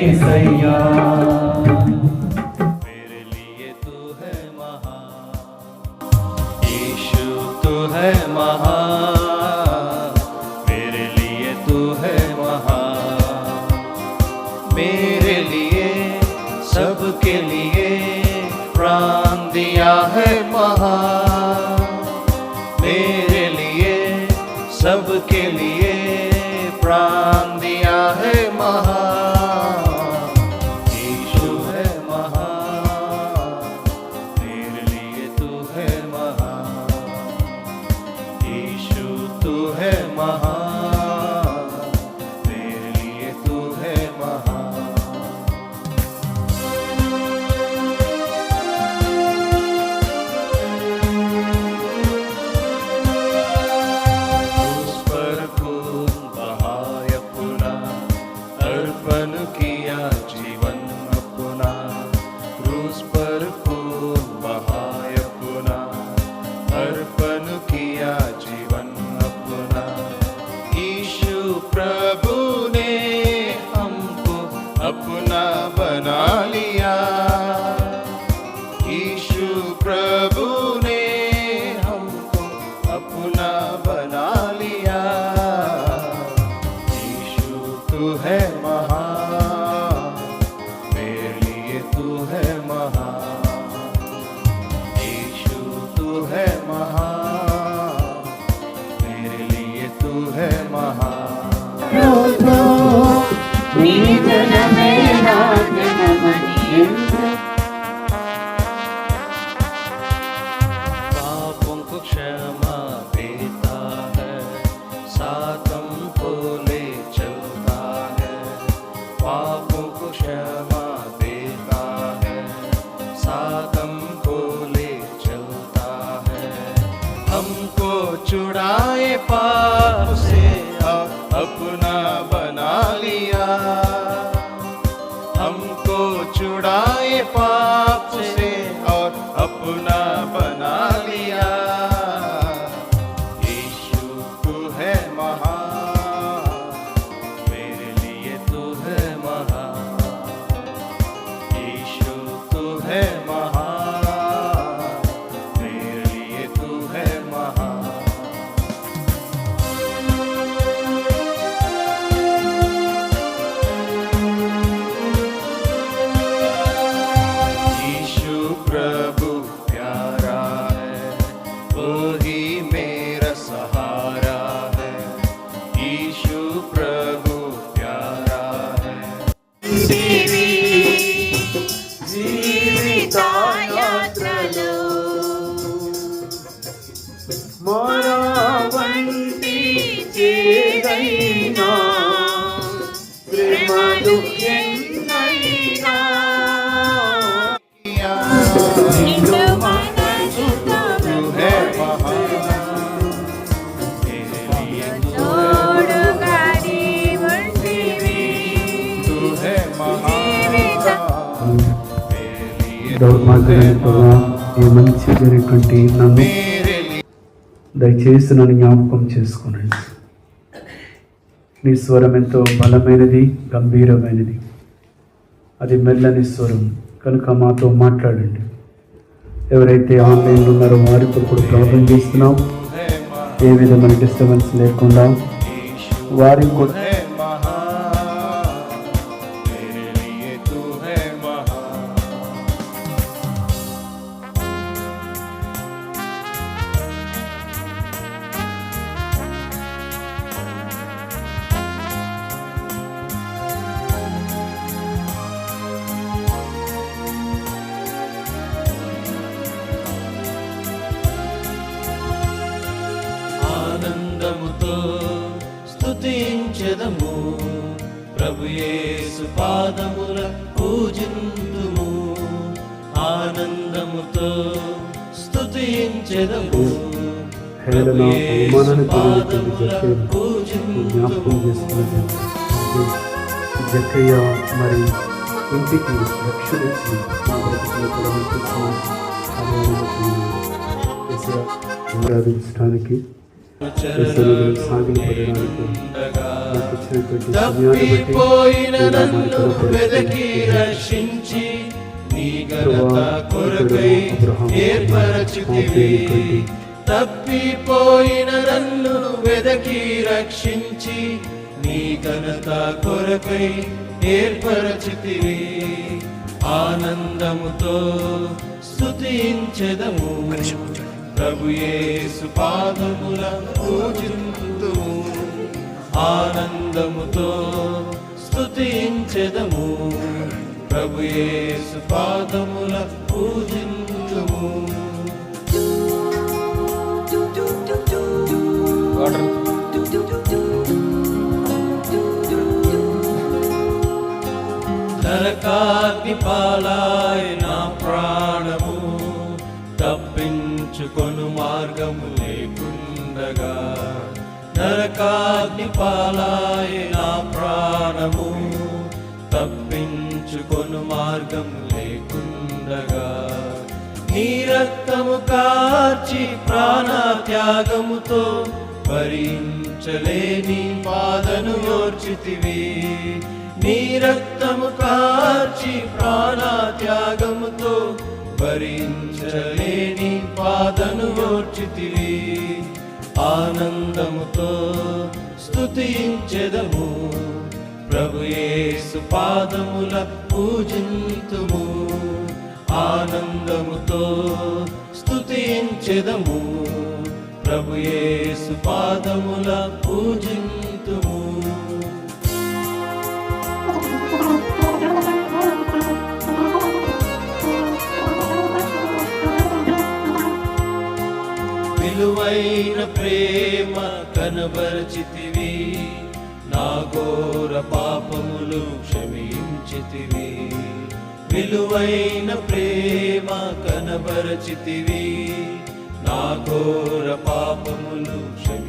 యేసయ్యా मेरे लिए तू है महान, यीशु तू है महान, मेरे लिए तू है महान, मेरे लिए सबके लिए प्राण दिया है महान, मेरे लिए सबके लिए प्राण दिया है महान, यीशु है महान, मेरे लिए तू है महान, यीशु तू है महान, मेरे लिए तू है महान। उस पर खून बहाया अपना, अर्पण किया जीवन अपना, क्रूस पर खून बहाया अपना, अर्पण किया जीवन अपना, यीशु प्रभु ने हमको अपना बना लिया, यीशु प्रभु ने हमको अपना बना लिया, यीशु तू है महान, मेरे लिए तू है महान, यीशु तू है महान, मेरे लिए तू है महान। पापों को क्षमा देता है, साथ हमको ले चलता है, पापों को क्षमा देता है, साथ हमको ले चलता है, हमको छुड़ाए पाप से और अपना बना लिया, हमको छुड़ाए पाप से और अपना बना लिया, यीशु तू है महान, मेरे लिए तू है महान, यीशु तू है महान, मेरे लिए तू है महान। यीशु प्रभु प्यारा है, वो ही मेरा सहारा है, यीशु प्रभु प्यारा है। జీవితాయాత్రలో మరో వంటి చేదైనా ప్రేమలు ఎన్నైనా నిన్ను तू है महान, मेरे लिए తోడుగా నీవుంటివి. तू है महान, मेरे लिए దౌర్భాగ్యమైనట్టుగా ఈ మంచి జరిగినటువంటి నన్ను मेरे लिए దయచేసి నన్ను జ్ఞాపకం చేసుకోనండి. నీ స్వరం ఎంతో బలమైనది, గంభీరమైనది, అది మెల్లని స్వరం కనుక మాతో మాట్లాడండి. ఎవరైతే ఆన్లైన్లో ఉన్నారో వారితో కూడా ప్రార్థన చేస్తున్నాం, ఏ విధమైన డిస్టర్బెన్స్ లేకుండా వారికి కూడా है महान, मेरे लिए तू है महान। ఆనందముతో స్తుతించెదము, ప్రభు యేసు పాదముల పూజింతుము, ఆనందముతో స్తుతించెదము, హేళన అవమానాన్ని జ్ఞాపకం చేసుకున్నది. జక్కయ్య మరి ఇంటికి రక్షణ ఇచ్చి మా బ్రతుకులు కూడా ఆరాధించడానికి సాగిపడడానికి నాకు ఇచ్చినటువంటి సమయాన్ని బట్టి తప్పిపోయిన నీ నామాన్ని నన్ను వెదకి కనపరుస్తున్నాను. రక్షించి నీ ఘనత కొరకై అబ్రహాము ఏర్పరచితివి. తప్పిపోయిన నన్ను వెదకి రక్షించి నీ ఘనత కొరకై ఏర్పరచితివి. ఆనందముతో స్తుతించెదము ప్రభు యేసు పాదముల పూజింతుము. ఆనందముతో స్తుతించెదము ప్రభు యేసు పాదముల పూజింతుము. నరకాగ్ని పాలాయ నా ప్రాణము తప్పించుకొను మార్గము లేకుండగా. నరకాగ్ని పాలాయ నా ప్రాణము తప్పించుకొను మార్గము లేకుండగా. నీ రక్తము కార్చి ప్రాణత్యాగముతో భరించలేని బాధను ఓర్చితివి. నీ రక్తము కార్చి ప్రాణత్యాగముతో భరించలేని బాధను ఓర్చితివి. ఆనందముతో స్తుతించెదము ప్రభు యేసు పాదముల పూజింతుము. ఆనందముతో స్తుతించెదము ప్రభు యేసు పాదముల పూజింతుము. విలువైన ప్రేమ కనబరచితివి. నా ఘోర పాపములు క్షమించితివి. విలువైన ప్రేమ కనబరచితివి. నా ఘోర పాపములు క్షమి